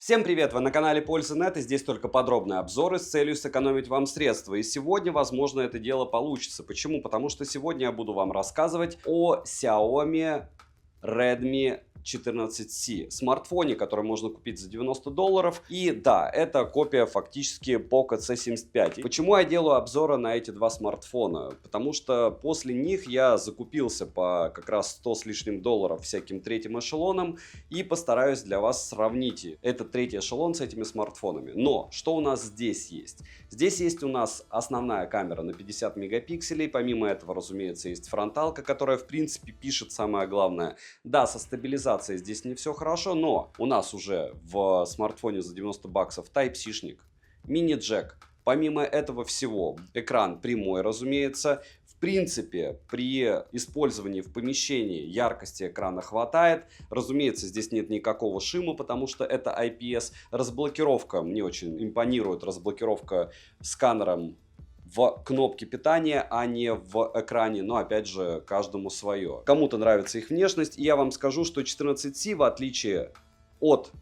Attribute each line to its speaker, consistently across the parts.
Speaker 1: Всем привет! Вы на канале Польза.нет, и здесь только подробные обзоры с целью сэкономить вам средства. И сегодня, возможно, это дело получится. Почему? Потому что сегодня я буду вам рассказывать о Xiaomi Redmi 14C, смартфоне, который можно купить за $90. И да, это копия фактически Poco C75. Почему я делаю обзоры на эти два смартфона? Потому что после них я закупился по как раз 100 с лишним долларов всяким третьим эшелоном и постараюсь для вас сравнить этот третий эшелон с этими смартфонами. Но что у нас здесь есть? Здесь есть у нас основная камера на 50 мегапикселей. Помимо этого, разумеется, есть фронталка, которая в принципе пишет самое главное. Да, со стабилизацией здесь не все хорошо, но у нас уже в смартфоне за $90 Type-C-шник, мини-джек. Помимо этого всего, экран прямой, разумеется. В принципе, при использовании в помещении яркости экрана хватает. Разумеется, здесь нет никакого шума, потому что это IPS. Разблокировка, мне очень импонирует разблокировка сканером в кнопке питания, а не в экране, но опять же каждому свое. Кому-то нравится их внешность, и я вам скажу, что 14C в отличие от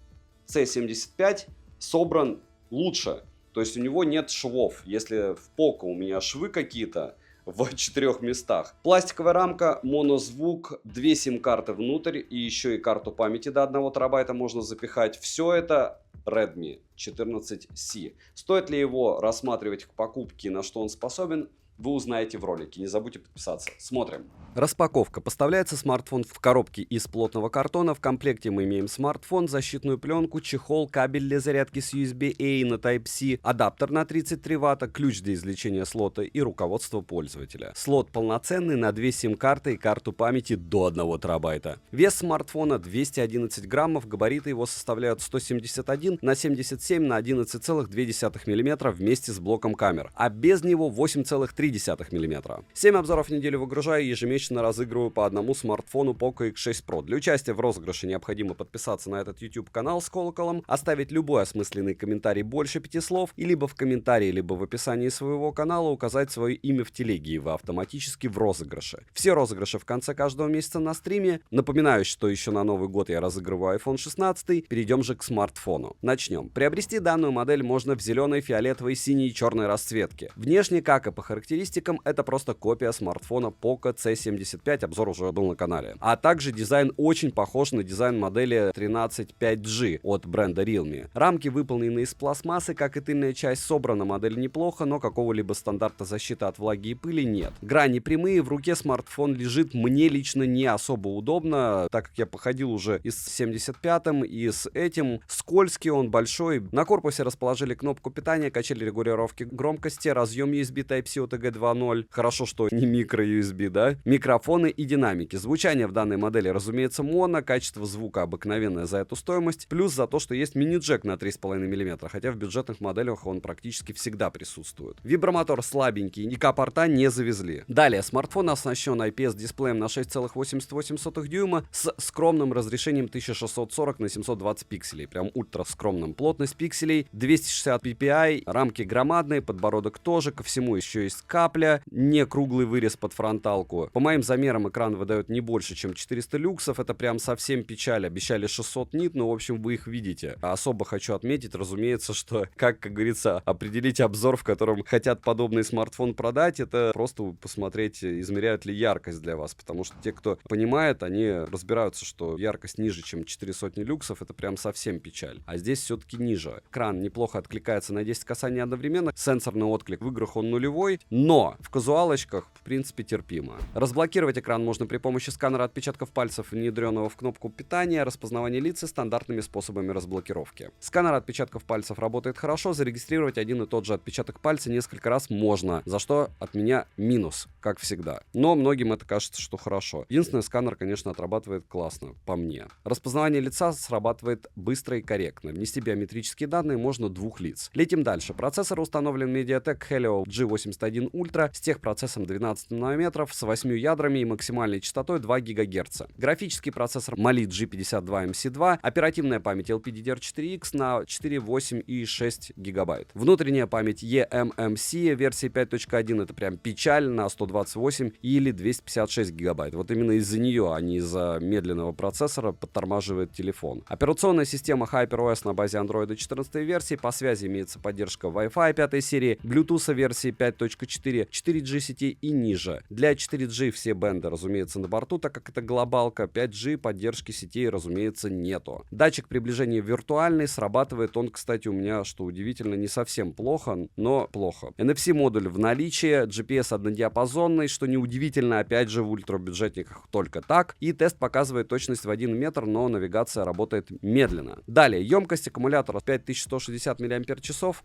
Speaker 1: C75 собран лучше, то есть у него нет швов. Если в Poco у меня швы какие-то в 4 местах. Пластиковая рамка, монозвук, 2 сим-карты внутрь и еще и карту памяти до 1 терабайта можно запихать. Все это Redmi 14C. Стоит ли его рассматривать к покупке, на что он способен, вы узнаете в ролике. Не забудьте подписаться. Смотрим. Распаковка. Поставляется смартфон в коробке из плотного картона. В комплекте мы имеем смартфон, защитную пленку, чехол, кабель для зарядки с USB-A на Type-C, адаптер на 33 Вт, ключ для извлечения слота и руководство пользователя. Слот полноценный на 2 сим-карты и карту памяти до 1 терабайта. Вес смартфона 211 граммов, габариты его составляют 171 на 77 на 11,2 мм вместе с блоком камер, а без него 8,3 мм. 7 обзоров в неделю выгружаю, ежемесячно разыгрываю по одному смартфону Poco X6 Pro. Для участия в розыгрыше необходимо подписаться на этот YouTube канал с колоколом, оставить любой осмысленный комментарий больше 5 слов, и либо в комментарии, либо в описании своего канала указать свое имя в телеге, и вы автоматически в розыгрыше. Все розыгрыши в конце каждого месяца на стриме. Напоминаю, что еще на Новый год я разыгрываю iPhone 16. Перейдем же к смартфону. Начнем. Приобрести данную модель можно в зеленой, фиолетовой, синей и черной расцветке. Внешне, как и по характеристикам, это просто копия смартфона Poco C75, обзор уже был на канале. А также дизайн очень похож на дизайн модели 13 5G от бренда Realme. Рамки выполнены из пластмассы, как и тыльная часть. Собрана модель неплохо, но какого-либо стандарта защиты от влаги и пыли нет. Грани прямые, в руке смартфон лежит мне лично не особо удобно, так как я походил уже и с 75-м, и с этим. Скользкий он, большой. На корпусе расположили кнопку питания, качель регулировки громкости, разъем USB Type-C OTG 2.0. Хорошо, что не микро-USB, да? Микрофоны и динамики. Звучание в данной модели, разумеется, моно, качество звука обыкновенное за эту стоимость, плюс за то, что есть мини-джек на 3,5 мм, хотя в бюджетных моделях он практически всегда присутствует. Вибромотор слабенький, ИК-порта не завезли. Далее, смартфон оснащен IPS-дисплеем на 6,88 дюйма с скромным разрешением 1640 на 720 пикселей, прям ультра скромным. Плотность пикселей 260 ppi, рамки громадные, подбородок тоже, ко всему еще есть капля, не круглый вырез под фронталку. По моим замерам экран выдает не больше, чем 400 люксов, это прям совсем печаль. Обещали 600 нит, но в общем вы их видите. А особо хочу отметить, разумеется, что, как говорится, определить обзор, в котором хотят подобный смартфон продать, это просто посмотреть, измеряют ли яркость для вас, потому что те, кто понимает, они разбираются, что яркость ниже, чем 400 люксов, это прям совсем печаль. А здесь все-таки ниже. Экран неплохо откликается на 10 касаний одновременно, сенсорный отклик в играх он нулевой, но в казуалочках в принципе терпимо. Разблокировать экран можно при помощи сканера отпечатков пальцев, внедренного в кнопку питания, распознавания лиц и стандартными способами разблокировки. Сканер отпечатков пальцев работает хорошо, зарегистрировать один и тот же отпечаток пальца несколько раз можно, за что от меня минус, как всегда. Но многим это кажется, что хорошо. Единственное, сканер, конечно, отрабатывает классно, по мне. Распознавание лица срабатывает быстро и корректно. Внести биометрические данные можно двух лиц. Летим дальше. Процессор установлен MediaTek Helio G81 Ultra с техпроцессом 12 нанометров, с 8 ядрами и максимальной частотой 2 ГГц. Графический процессор Mali G52MC2, оперативная память LPDDR4X на 4, 8 и 6 ГБ. Внутренняя память eMMC версии 5.1, это прям печаль, на 128 или 256 ГБ. Вот именно из-за нее, а не из-за медленного процессора, подтормаживает телефон. Операционная система HyperOS на базе Android 14 версии, по связи имеется поддержка Wi-Fi 5 серии, Bluetooth версии 5.4, 4G сети и ниже. Для 4G все бенды, разумеется, на борту, так как это глобалка, 5G поддержки сетей, разумеется, нету. Датчик приближения виртуальный, срабатывает он, кстати, у меня, что удивительно, не совсем плохо, но плохо. NFC-модуль в наличии, GPS однодиапазонный, что неудивительно, опять же, в ультрабюджетниках только так, и тест показывает точность в 1 метр, но навигация работает медленно. Далее, емкость аккумулятора 5160 мАч,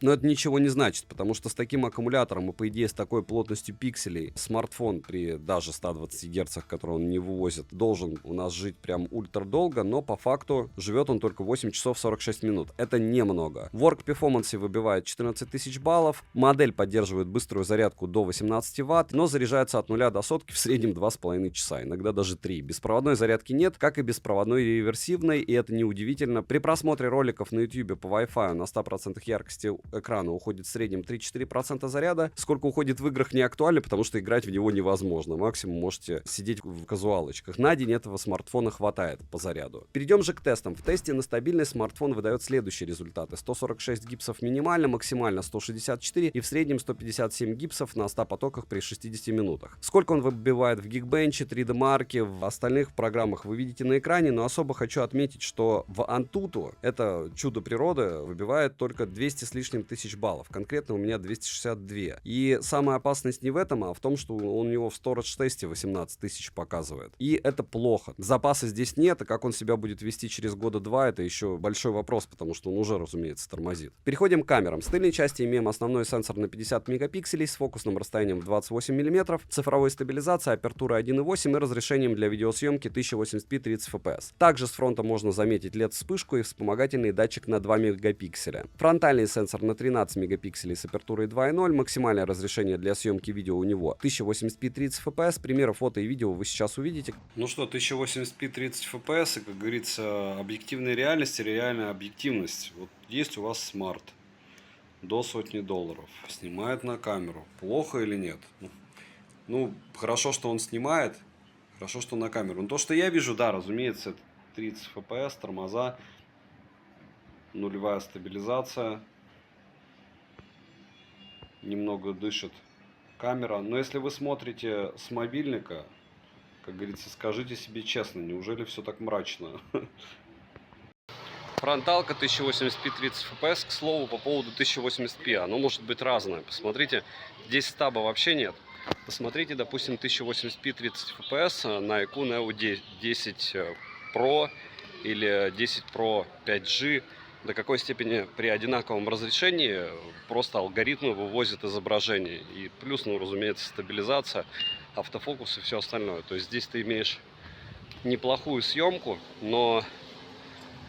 Speaker 1: но это ничего не значит, потому что с таким аккумулятором и, по идее, с такой плотностью пикселей смартфон при даже 120 Гц, который он не вывозит, должен у нас жить прям ультра долго, но по факту живет он только 8 часов 46 минут. Это немного. Work Performance выбивает 14 тысяч баллов, модель поддерживает быструю зарядку до 18 Вт, но заряжается от 0 до сотки в среднем 2,5 часа, иногда даже 3. Беспроводной зарядки нет, как и беспроводной реверсивной, и это неудивительно. При просмотре роликов на YouTube по Wi-Fi на 100% яркости экрана уходит в среднем 3-4% заряда. Сколько уходит в играх, не актуально, потому что играть в него невозможно. Максимум можете сидеть в казуалочках. На день этого смартфона хватает по заряду. Перейдем же к тестам. В тесте на стабильность смартфон выдает следующие результаты. 146 гипсов минимально, максимально 164 и в среднем 157 гипсов на 100 потоках при 60 минутах. Сколько он выбивает в Geekbench, 3D Mark, в остальных программах вы видите на экране, но особо хочу отметить, что в Antutu, это чудо природы, выбивает только 200 с лишним тысяч баллов. Конкретно у меня 262. И самая опасность не в этом, а в том, что у него в Storage тесте 18 тысяч показывает. И это плохо. Запаса здесь нет, и как он себя будет вести через года два, это еще большой вопрос, потому что он уже, разумеется, тормозит. Переходим к камерам. С тыльной части имеем основной сенсор на 50 мегапикселей с фокусным расстоянием в 28 мм, цифровой стабилизацией, апертурой 1.8 и разрешением для видеосъемки 1080p 30 fps. Также с фронта можно заметить LED-вспышку и вспомогательный датчик на 2 мегапикселя. Фронтальный сенсор на 13 мегапикселей с апертурой 2.0, максимальное разрешение для съемки видео у него 1080p 30 fps. Примеры фото и видео вы сейчас увидите. Ну что, 1080p 30 fps, и, как говорится, объективная реальность и реальная объективность. Вот есть у вас смарт до $100. Снимает на камеру. Плохо или нет? Ну, хорошо, что он снимает. Хорошо, что на камеру. Но то, что я вижу, да, разумеется, это 30 fps, тормоза, нулевая стабилизация. Немного дышит камера. Но если вы смотрите с мобильника, как говорится, скажите себе честно, неужели все так мрачно? Фронталка 1080p 30 fps, к слову, по поводу 1080p, оно может быть разное. Посмотрите, здесь стаба вообще нет. Посмотрите, допустим, 1080p 30 fps на iQOO Neo 10 Pro или 10 Pro 5G. До какой степени при одинаковом разрешении просто алгоритмы вывозят изображение. И плюс, ну, разумеется, стабилизация, автофокус и все остальное. То есть здесь ты имеешь неплохую съемку, но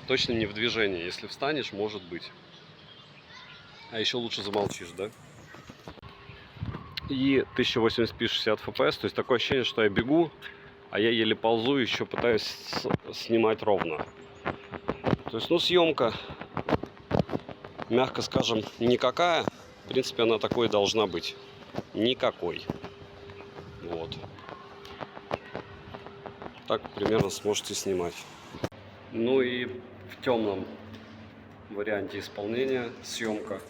Speaker 1: точно не в движении. Если встанешь, может быть. А еще лучше замолчишь, да? И 1080p 60 fps, то есть такое ощущение, что я бегу, а я еле ползу, еще пытаюсь снимать ровно. То есть, ну, съемка, мягко скажем, никакая. В принципе, она такой должна быть. Никакой. Вот. Так примерно сможете снимать. Ну и в темном варианте исполнения съемка.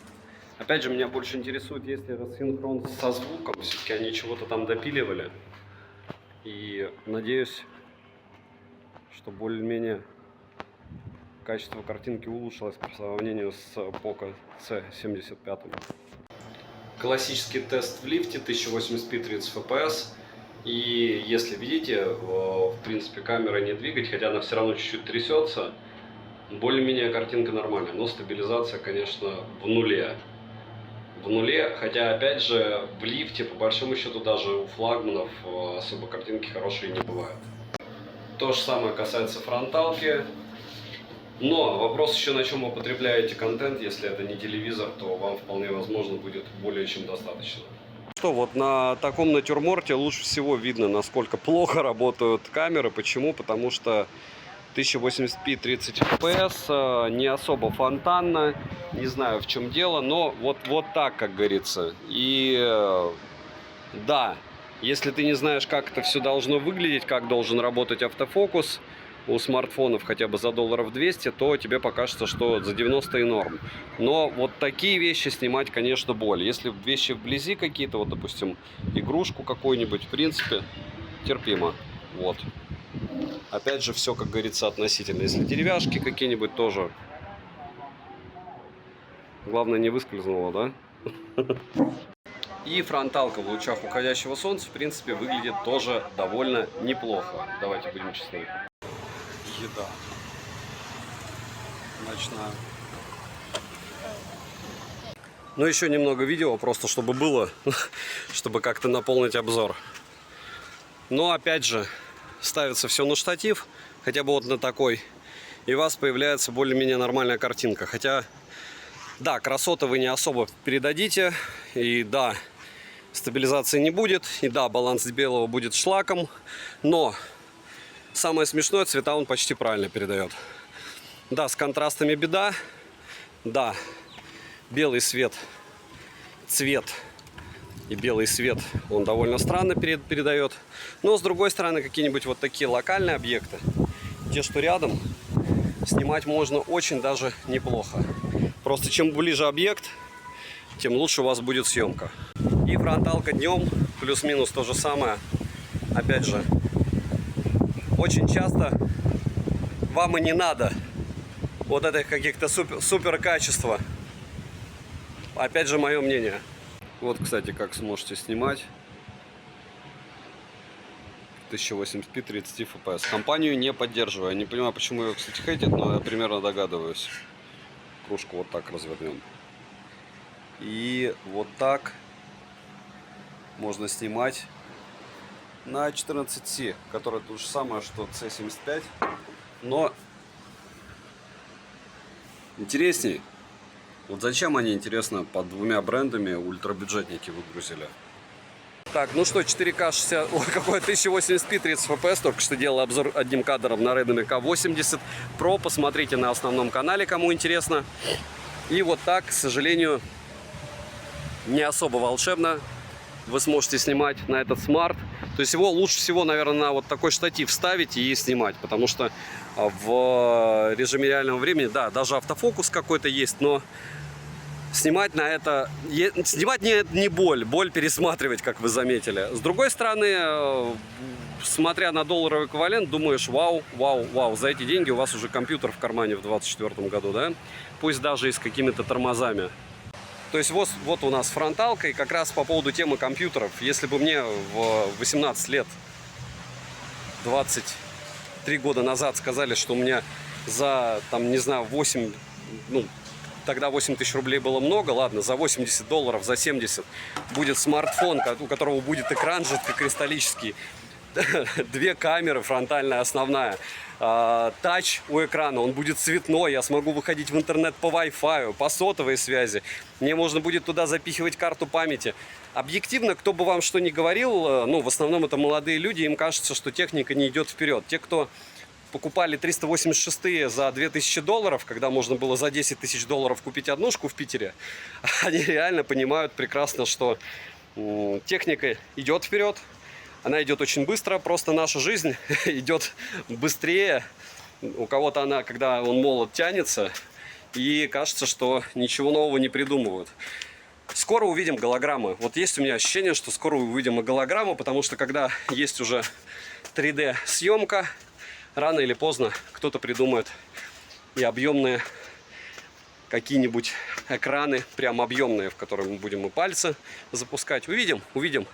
Speaker 1: Опять же, меня больше интересует, есть ли рассинхрон со звуком. Все-таки они чего-то там допиливали. И надеюсь, что более-менее качество картинки улучшилось по сравнению с Poco C75. Классический тест в лифте 1080p 30 fps. И если видите, в принципе, камера не двигать, хотя она все равно чуть-чуть трясется. Более-менее картинка нормальная, но стабилизация, конечно, в нуле. В нуле, хотя, опять же, в лифте, по большому счету, даже у флагманов особо картинки хорошие не бывают. То же самое касается фронталки. Но вопрос еще, на чем вы потребляете контент. Если это не телевизор, то вам вполне возможно будет более чем достаточно. что, вот на таком натюрморте лучше всего видно, насколько плохо работают камеры. Почему? Потому что 1080p 30 fps, не особо фонтанно, не знаю в чем дело, но вот так, как говорится. И да, если ты не знаешь, как это все должно выглядеть, как должен работать автофокус у смартфонов хотя бы за $200, то тебе покажется, что за 90 и норм. Но вот такие вещи снимать, конечно, боль. Если вещи вблизи какие-то, вот, допустим, игрушку какую-нибудь, в принципе, терпимо. Вот. Опять же, все, как говорится, относительно. Если деревяшки какие-нибудь тоже. Главное, не выскользнуло, да? И фронталка в лучах уходящего солнца, в принципе, выглядит тоже довольно неплохо. Давайте будем честны. Еда. Ночная. Ну, еще немного видео, просто чтобы было, чтобы как-то наполнить обзор. Но, опять же, ставится все на штатив, хотя бы вот на такой, и у вас появляется более-менее нормальная картинка. Хотя, да, красоты вы не особо передадите, и да, стабилизации не будет, и да, баланс белого будет шлаком, но самое смешное, цвета он почти правильно передает. Да, с контрастами беда, да, белый цвет и белый свет он довольно странно передает. Но с другой стороны, какие-нибудь вот такие локальные объекты, те, что рядом, снимать можно очень даже неплохо. Просто чем ближе объект, тем лучше у вас будет съемка. И фронталка днем плюс-минус то же самое. Опять же, очень часто вам и не надо вот этих каких-то супер качества. Опять же, мое мнение. Вот, кстати, как сможете снимать 1080p 30 fps. Компанию не поддерживаю. Я не понимаю, почему ее, кстати, хейтят, но я примерно догадываюсь. Кружку вот так развернем. И вот так можно снимать на 14C, которая то же самое, что C75, но интересней. Вот зачем они, интересно, под двумя брендами ультрабюджетники выгрузили? Так, ну что, 4К 60, какой 1080p 30 fps, только что делал обзор одним кадром на Redmi K80 Pro, посмотрите на основном канале, кому интересно. И вот так, к сожалению, не особо волшебно вы сможете снимать на этот смарт. То есть его лучше всего, наверное, на вот такой штатив ставить и снимать, потому что в режиме реального времени, да, даже автофокус какой-то есть, но снимать на это, снимать не боль пересматривать, как вы заметили. С другой стороны, смотря на долларовый эквивалент, думаешь, вау, за эти деньги у вас уже компьютер в кармане в 2024 году, да? Пусть даже и с какими-то тормозами. То есть вот у нас фронталка, и как раз по поводу темы компьютеров. Если бы мне в 18 лет, 23 года назад сказали, что у меня за, там, не знаю, 8, ну, тогда 8 тысяч рублей было много, ладно, за $80, за 70 будет смартфон, у которого будет экран жидкокристаллический, 2 камеры, фронтальная, основная, тач у экрана, он будет цветной, я смогу выходить в интернет по Wi-Fi, по сотовой связи, мне можно будет туда запихивать карту памяти. Объективно, кто бы вам что ни говорил, ну, в основном это молодые люди, им кажется, что техника не идет вперед. Те, кто покупали 386-е за $2000, когда можно было за $10 000 купить однушку в Питере, они реально понимают прекрасно, что техника идет вперед, она идет очень быстро, просто наша жизнь идет быстрее. У кого-то она, когда он молод, тянется, и кажется, что ничего нового не придумывают. Скоро увидим голограммы. Вот есть у меня ощущение, что скоро увидим и голограмму, потому что когда есть уже 3D съемка, рано или поздно кто-то придумает и объемные какие-нибудь экраны, прям объемные, в которые мы будем и пальцы запускать. Увидим,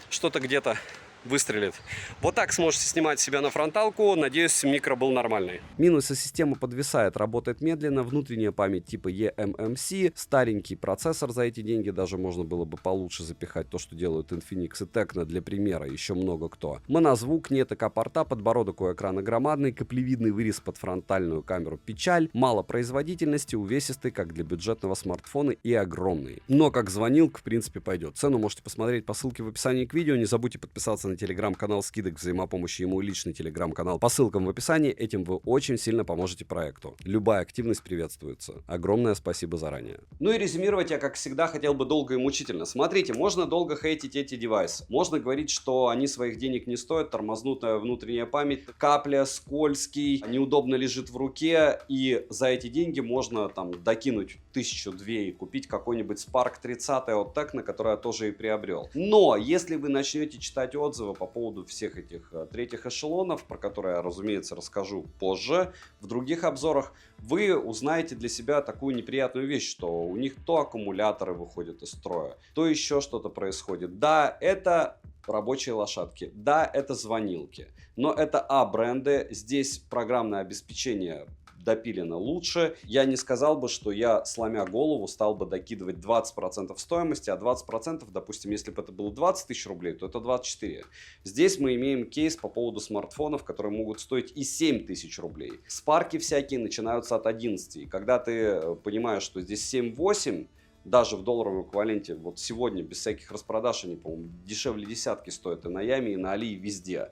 Speaker 1: что-то где-то выстрелит. Вот так сможете снимать себя на фронталку. Надеюсь, микро был нормальный. Минусы: система подвисает, работает медленно, внутренняя память типа eMMC, старенький процессор за эти деньги, даже можно было бы получше запихать то, что делают Infinix и Tecno для примера, еще много кто. Монозвук, нет ЭК-порта, подбородок у экрана громадный, каплевидный вырез под фронтальную камеру печаль, мало производительности, увесистый, как для бюджетного смартфона, и огромный. Но как звонилка, в принципе, пойдет. Цену можете посмотреть по ссылке в описании к видео. Не забудьте подписаться на телеграм-канал скидок взаимопомощи и мой личный телеграм-канал по ссылкам в описании. Этим вы очень сильно поможете проекту. Любая активность приветствуется. Огромное спасибо заранее. Ну и резюмировать я, как всегда, хотел бы долго и мучительно. Смотрите, можно долго хейтить эти девайсы. Можно говорить, что они своих денег не стоят, тормознутая внутренняя память, капля, скользкий, неудобно лежит в руке, и за эти деньги можно там докинуть 1000-2 и купить какой-нибудь Spark 30 от Tecno, который я тоже и приобрел. Но если вы начнете читать отзывы по поводу всех этих третьих эшелонов, про которые я, разумеется, расскажу позже в других обзорах, вы узнаете для себя такую неприятную вещь, что у них то аккумуляторы выходят из строя, то еще что-то происходит. Да, это рабочие лошадки, да, это звонилки, но это бренды, здесь программное обеспечение допилено лучше. Я не сказал бы, что я, сломя голову, стал бы докидывать 20% стоимости, а 20%, допустим, если бы это было 20 тысяч рублей, то это 24. Здесь мы имеем кейс по поводу смартфонов, которые могут стоить и 7 тысяч рублей. Спарки всякие начинаются от 11. И когда ты понимаешь, что здесь 7-8, даже в долларовом эквиваленте, вот сегодня без всяких распродаж, они, по-моему, дешевле десятки стоят и на Яме, и на Али, и везде,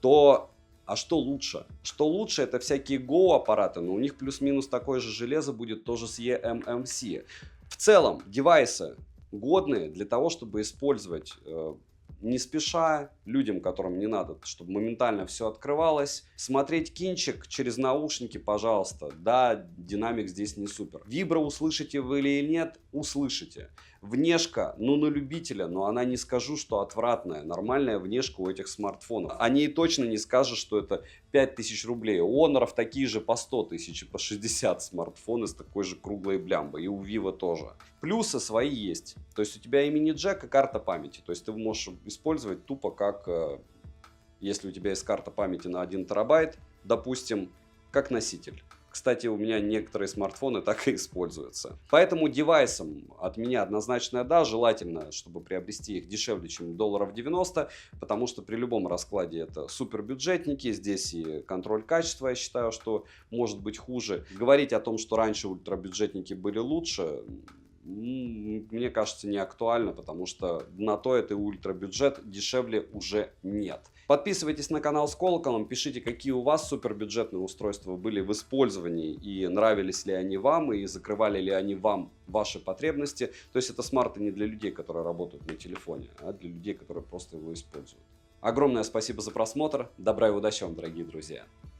Speaker 1: то а что лучше? Что лучше, это всякие Go аппараты, но у них плюс-минус такое же железо будет тоже с eMMC. В целом, девайсы годные для того, чтобы использовать не спеша, людям, которым не надо, чтобы моментально все открывалось. Смотреть кинчик через наушники, пожалуйста. Да, динамик здесь не супер. Вибро услышите вы или нет? Услышите. Внешка, ну на любителя, но она, не скажу, что отвратная. Нормальная внешка у этих смартфонов. О ней точно не скажешь, что это 5000 рублей. У Honor такие же по 100 тысяч и по 60 смартфоны с такой же круглой блямбой. И у Vivo тоже. Плюсы свои есть. То есть у тебя и мини-джек, и карта памяти. То есть ты можешь использовать тупо как, если у тебя есть карта памяти на 1 терабайт, допустим, как носитель. Кстати, у меня некоторые смартфоны так и используются. Поэтому девайсам от меня однозначная да. Желательно, чтобы приобрести их дешевле, чем $90, потому что при любом раскладе это супер бюджетники. Здесь и контроль качества, я считаю, что может быть хуже. Говорить о том, что раньше ультрабюджетники были лучше, мне кажется, не актуально, потому что на то это ультрабюджет, дешевле уже нет. Подписывайтесь на канал с колоколом, пишите, какие у вас супербюджетные устройства были в использовании и нравились ли они вам, и закрывали ли они вам ваши потребности. То есть это смарты не для людей, которые работают на телефоне, а для людей, которые просто его используют. Огромное спасибо за просмотр, добра и удачи вам, дорогие друзья!